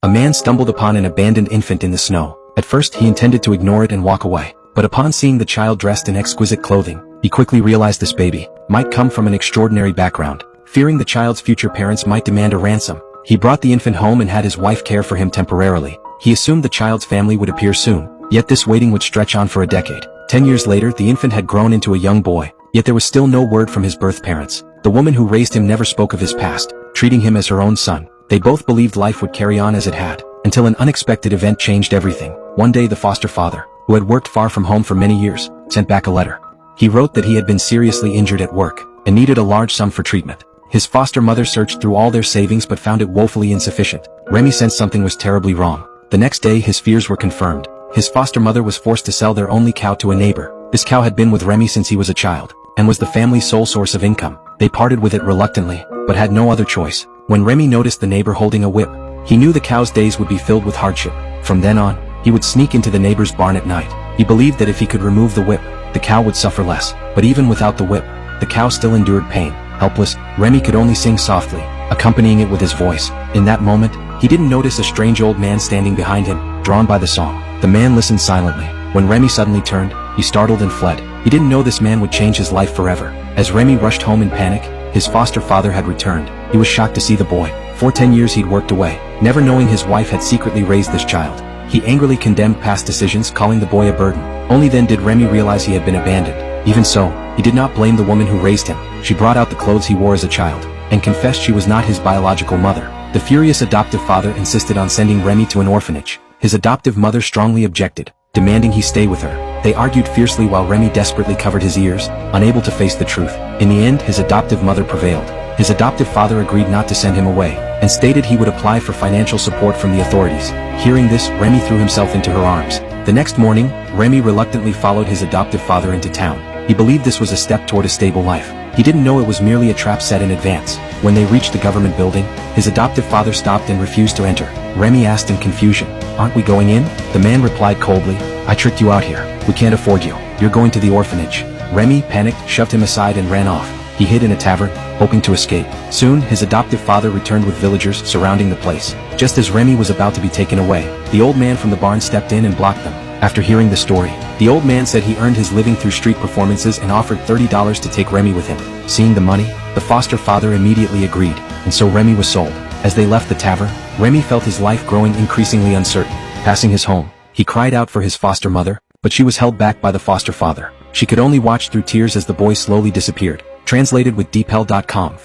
A man stumbled upon an abandoned infant in the snow. At first he intended to ignore it and walk away, but upon seeing the child dressed in exquisite clothing, he quickly realized this baby might come from an extraordinary background. Fearing the child's future parents might demand a ransom, he brought the infant home and had his wife care for him temporarily. He assumed the child's family would appear soon, yet this waiting would stretch on for a decade. 10 years later, the infant had grown into a young boy, yet there was still no word from his birth parents. The woman who raised him never spoke of his past, treating him as her own son. They both believed life would carry on as it had, until an unexpected event changed everything. One day the foster father, who had worked far from home for many years, sent back a letter. He wrote that he had been seriously injured at work, and needed a large sum for treatment. His foster mother searched through all their savings but found it woefully insufficient. Remy sensed something was terribly wrong. The next day his fears were confirmed. His foster mother was forced to sell their only cow to a neighbor. This cow had been with Remy since he was a child, and was the family's sole source of income. They parted with it reluctantly, but had no other choice. When Remy noticed the neighbor holding a whip, he knew the cow's days would be filled with hardship. From then on, he would sneak into the neighbor's barn at night. He believed that if he could remove the whip, the cow would suffer less. But even without the whip, the cow still endured pain. Helpless, Remy could only sing softly, accompanying it with his voice. In that moment, he didn't notice a strange old man standing behind him, drawn by the song. The man listened silently. When Remy suddenly turned, he startled and fled. He didn't know this man would change his life forever. As Remy rushed home in panic, his foster father had returned. He was shocked to see the boy. For 10 years he'd worked away, never knowing his wife had secretly raised this child. He angrily condemned past decisions, calling the boy a burden. Only then did Remy realize he had been abandoned. Even so, he did not blame the woman who raised him. She brought out the clothes he wore as a child, and confessed she was not his biological mother. The furious adoptive father insisted on sending Remy to an orphanage. His adoptive mother strongly objected, demanding he stay with her. They argued fiercely while Remy desperately covered his ears, unable to face the truth. In the end, his adoptive mother prevailed. His adoptive father agreed not to send him away, and stated he would apply for financial support from the authorities. Hearing this, Remy threw himself into her arms. The next morning, Remy reluctantly followed his adoptive father into town. He believed this was a step toward a stable life. He didn't know it was merely a trap set in advance. When they reached the government building, his adoptive father stopped and refused to enter. Remy asked in confusion, "Aren't we going in?" The man replied coldly, "I tricked you out here. We can't afford you. You're going to the orphanage." Remy, panicked, shoved him aside and ran off. He hid in a tavern, hoping to escape. Soon, his adoptive father returned with villagers surrounding the place. Just as Remy was about to be taken away, the old man from the barn stepped in and blocked them. After hearing the story, the old man said he earned his living through street performances and offered $30 to take Remy with him. Seeing the money, the foster father immediately agreed, and so Remy was sold. As they left the tavern, Remy felt his life growing increasingly uncertain. Passing his home, he cried out for his foster mother, but she was held back by the foster father. She could only watch through tears as the boy slowly disappeared. Translated with DeepL.com.